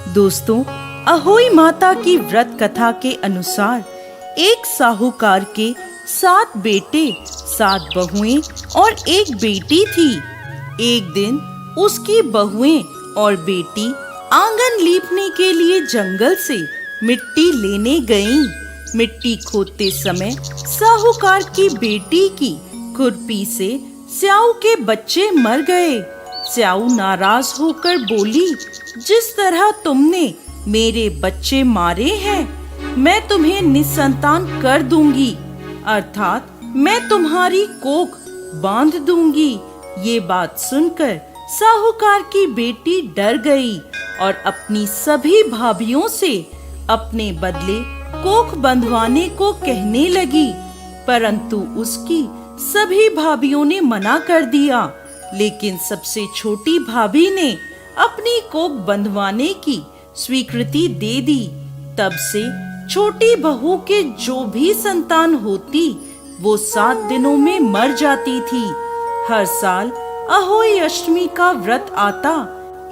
दोस्तों, अहोई माता की व्रत कथा के अनुसार एक साहूकार के 7 बेटे, 7 बहुएं और एक बेटी थी। एक दिन उसकी बहुएं और बेटी आंगन लीपने के लिए जंगल से मिट्टी लेने गईं। मिट्टी खोदते समय साहूकार की बेटी की खुरपी से स्याऊ के बच्चे मर गए। स्याऊ नाराज होकर बोली, जिस तरह तुमने मेरे बच्चे मारे हैं, मैं तुम्हें निसंतान कर दूंगी, अर्थात मैं तुम्हारी कोख बांध दूंगी। ये बात सुनकर साहूकार की बेटी डर गई और अपनी सभी भाभियों से अपने बदले कोख बंधवाने को कहने लगी, परंतु उसकी सभी भाभियों ने मना कर दिया। लेकिन सबसे छोटी भाभी ने अपनी कोख बंधवाने की स्वीकृति दे दी। तब से छोटी बहू के जो भी संतान होती, वो 7 दिनों में मर जाती थी। हर साल अहोई अष्टमी का व्रत आता।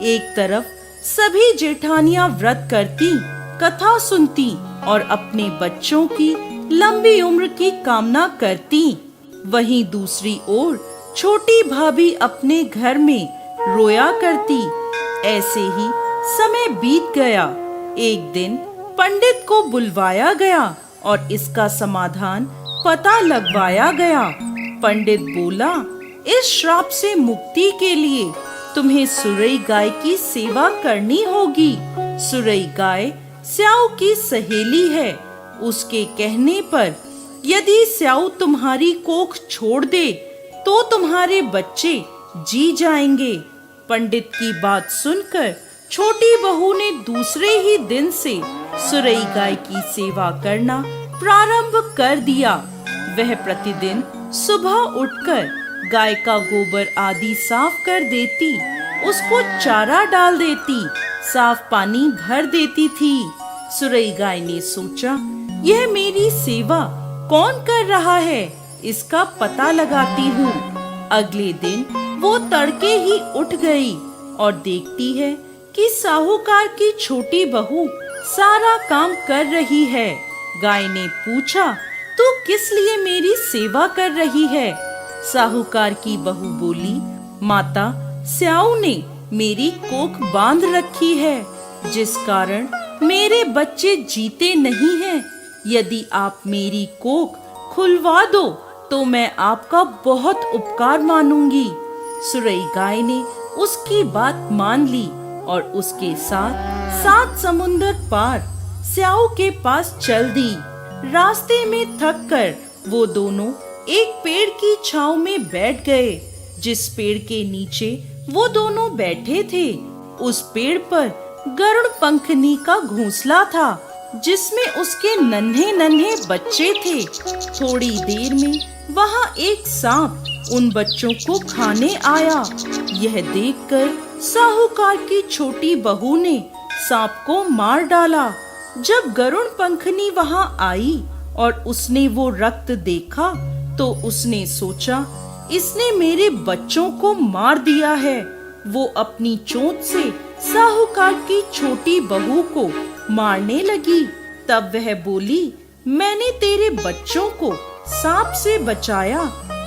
एक तरफ सभी जेठानियां व्रत करती, कथा सुनती और अपने बच्चों की लंबी उम्र की कामना करती। वहीं दूसरी ओर छोटी भाभी अपने घर में रोया करती। ऐसे ही समय बीत गया। एक दिन पंडित को बुलवाया गया और इसका समाधान पता लगवाया गया। पंडित बोला, इस श्राप से मुक्ति के लिए तुम्हें सुरई गाय की सेवा करनी होगी। सुरई गाय स्याऊ की सहेली है। उसके कहने पर यदि स्याऊ तुम्हारी कोख छोड़ दे तो तुम्हारे बच्चे जी जाएंगे। पंडित की बात सुनकर छोटी बहू ने दूसरे ही दिन से सुरई गाय की सेवा करना प्रारंभ कर दिया। वह प्रतिदिन सुबह उठकर गाय का गोबर आदि साफ कर देती, उसको चारा डाल देती, साफ पानी भर देती थी। सुरई गाय ने सोचा, यह मेरी सेवा कौन कर रहा है, इसका पता लगाती हूँ। अगले दिन वो तड़के ही उठ गई और देखती है कि साहूकार की छोटी बहू सारा काम कर रही है। गाय ने पूछा, तू किस लिए मेरी सेवा कर रही है? साहूकार की बहू बोली, माता, स्याऊ ने मेरी कोख बांध रखी है, जिस कारण मेरे बच्चे जीते नहीं हैं। यदि आप मेरी कोख खुलवा दो तो मैं आपका बहुत उपकार मानूंगी। सुरई गाय ने उसकी बात मान ली और उसके साथ 7 समुंदर पार स्याऊ के पास चल दी। रास्ते में थक कर वो दोनों एक पेड़ की छांव में बैठ गए। जिस पेड़ के नीचे वो दोनों बैठे थे, उस पेड़ पर गरुड़ पंखनी का घोंसला था, जिसमें उसके नन्हे नन्हे बच्चे थे। थोड़ी देर में वहाँ एक सांप उन बच्चों को खाने आया। यह देखकर साहूकार की छोटी बहू ने सांप को मार डाला। जब गरुड़ पंखनी वहाँ आई और उसने वो रक्त देखा तो उसने सोचा, इसने मेरे बच्चों को मार दिया है। वो अपनी चोंच से साहूकार की छोटी बहू को मारने लगी। तब वह बोली, मैंने तेरे बच्चों को सांप से बचाया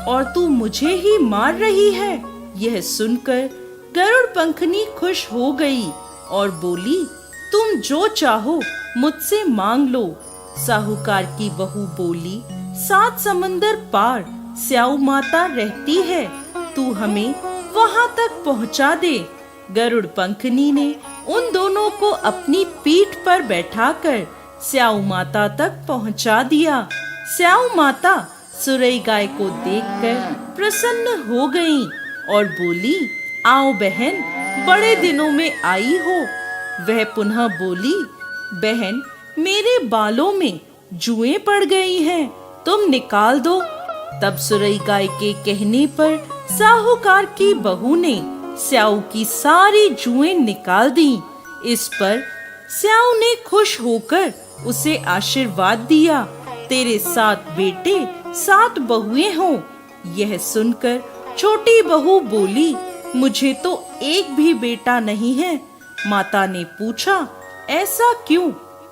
और तू मुझे ही मार रही है। यह सुनकर गरुड़ पंखनी खुश हो गई और बोली, तुम जो चाहो मुझसे मांग लो। साहूकार की बहू बोली, 7 समंदर पार स्याऊ माता रहती है, तू हमें वहाँ तक पहुँचा दे। गरुड़ पंखनी ने उन दोनों को अपनी पीठ पर बैठाकर स्याऊ माता तक पहुँचा दिया। स्याऊ माता सुरई गाय को देखकर प्रसन्न हो गईं और बोली, आओ बहन, बड़े दिनों में आई हो। वह पुनः बोली, बहन, मेरे बालों में जुएं पड़ गई हैं, तुम निकाल दो। तब सुरई गाय के कहने पर साहूकार की बहू ने स्याऊ की सारी जुएं निकाल दी। इस पर स्याऊ ने खुश होकर उसे आशीर्वाद दिया, तेरे 7 बेटे 7 बहुएं हों। यह सुनकर छोटी बहू बोली, मुझे तो एक भी बेटा नहीं है। माता ने पूछा, ऐसा क्यों?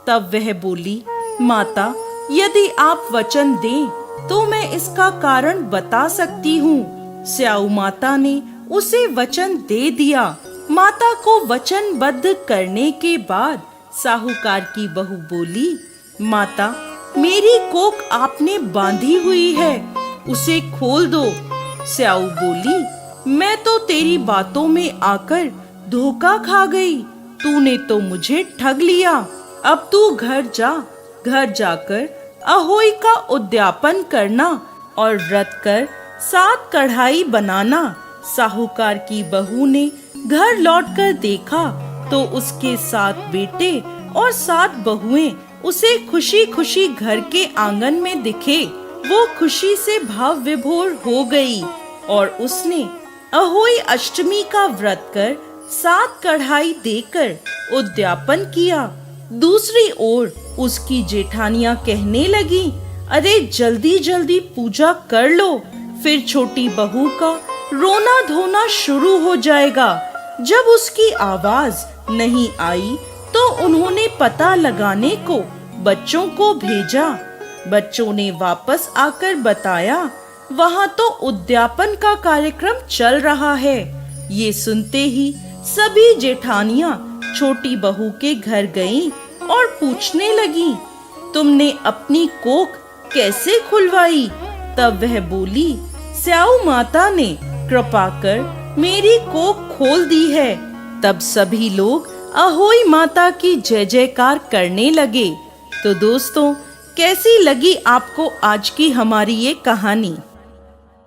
तब वह बोली, माता, यदि आप वचन दें तो मैं इसका कारण बता सकती हूँ। स्याऊ माता ने उसे वचन दे दिया। माता को वचनबद्ध करने के बाद साहूकार की बहू बोली, माता, मेरी कोख आपने बांधी हुई है, उसे खोल दो। स्याऊ बोली, मैं तो तेरी बातों में आकर धोखा खा गई। तूने तो मुझे ठग लिया। अब तू घर जा। घर जाकर अहोई का उद्यापन करना और व्रत कर 7 कढ़ाई बनाना। साहूकार की बहू ने घर लौटकर देखा तो उसके 7 बेटे और 7 बहुएं उसे खुशी खुशी घर के आंगन में दिखे। वो खुशी से भाव विभोर हो गई और उसने अहोई अष्टमी का व्रत कर 7 कढ़ाई देकर उद्यापन किया। दूसरी ओर उसकी जेठानियां कहने लगी, अरे जल्दी जल्दी पूजा कर लो, फिर छोटी बहू का रोना धोना शुरू हो जाएगा। जब उसकी आवाज नहीं आई तो उन्होंने पता लगाने को बच्चों को भेजा। बच्चों ने वापस आकर बताया, वहां तो उद्यापन का कार्यक्रम चल रहा है। ये सुनते ही सभी जेठानियां छोटी बहू के घर गईं और पूछने लगी, तुमने अपनी कोख कैसे खुलवाई? तब वह बोली, स्याऊ माता ने कृपा कर मेरी कोख खोल दी है। तब सभी लोग अहोई माता की जय जयकार करने लगे। तो दोस्तों, कैसी लगी आपको आज की हमारी ये कहानी?